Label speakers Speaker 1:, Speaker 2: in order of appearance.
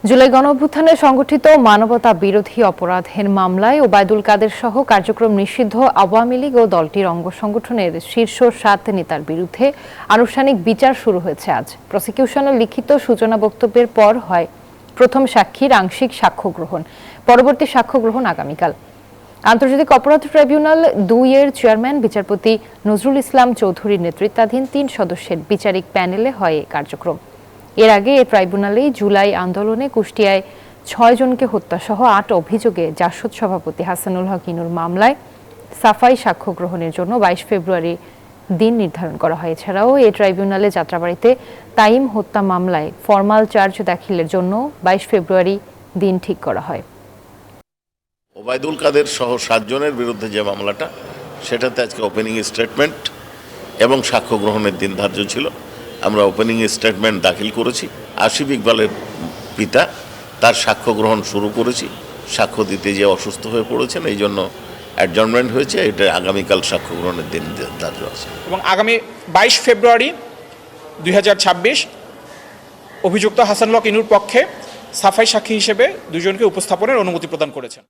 Speaker 1: জুলাই গণঅভ্যুত্থানে সংগঠিত মানবতা বিরোধী অপরাধের মামলায় ওবায়দুল কাদের সহ কার্যক্রম নিষিদ্ধ আওয়ামী লীগ ও দলটির অঙ্গ সংগঠনের শীর্ষ ৭ নেতার বিরুদ্ধে আনুষ্ঠানিক বিচার শুরু হয়েছে আজ। প্রসিকিউশনের লিখিত সূচনা বক্তব্যের পর হয় প্রথম সাক্ষীর আংশিক সাক্ষ্য গ্রহণ। পরবর্তী সাক্ষ্য গ্রহণ আগামীকাল। আন্তর্জাতিক অপরাধ ট্রাইব্যুনাল ২ এর চেয়ারম্যান বিচারপতি নজরুল ইসলাম চৌধুরীর নেতৃত্বাধীন ৩ সদস্যের বিচারিক প্যানেলে হয় এ কার্যক্রম। এর আগে এই ট্রাইব্যুনালেই জুলাই আন্দোলনে কুষ্টিয়ায় ৬ জনকে হত্যাসহ ৮ অভিযোগে জাসদ সভাপতি হাসানুল হক ইনুর মামলায় সাফাই সাক্ষ্য গ্রহণের জন্য ২২ ফেব্রুয়ারি দিন নির্ধারণ করা হয়। এছাড়াও এই ট্রাইব্যুনালে যাত্রাবাড়ীতে তাইম হত্যা মামলায় ফরমাল চার্জ দাখিলের জন্য ২২ ফেব্রুয়ারি দিন ঠিক করা হয়।
Speaker 2: ওবায়দুল কাদের সহ ৭ জনের বিরুদ্ধে যে মামলাটা, সেটাতে আজকে ওপেনিং স্টেটমেন্ট এবং সাক্ষ্য গ্রহণের দিন ধার্য ছিল। আমরা ওপেনিং স্টেটমেন্ট দাখিল করেছি। আসিফ ইকবালের পিতা, তার সাক্ষ্য গ্রহণ শুরু করেছি। সাক্ষ্য দিতে যে অসুস্থ হয়ে পড়েছেন, এই জন্য অ্যাডজর্নমেন্ট হয়েছে। এটা আগামীকাল সাক্ষ্য গ্রহণের দিন ধার্য আছে
Speaker 3: এবং আগামী ২২ ফেব্রুয়ারি ২০২৬ অভিযুক্ত হাসানুল হক ইনুর পক্ষে সাফাই সাক্ষী হিসেবে ২ জনকে উপস্থাপনের অনুমতি প্রদান করেছেন।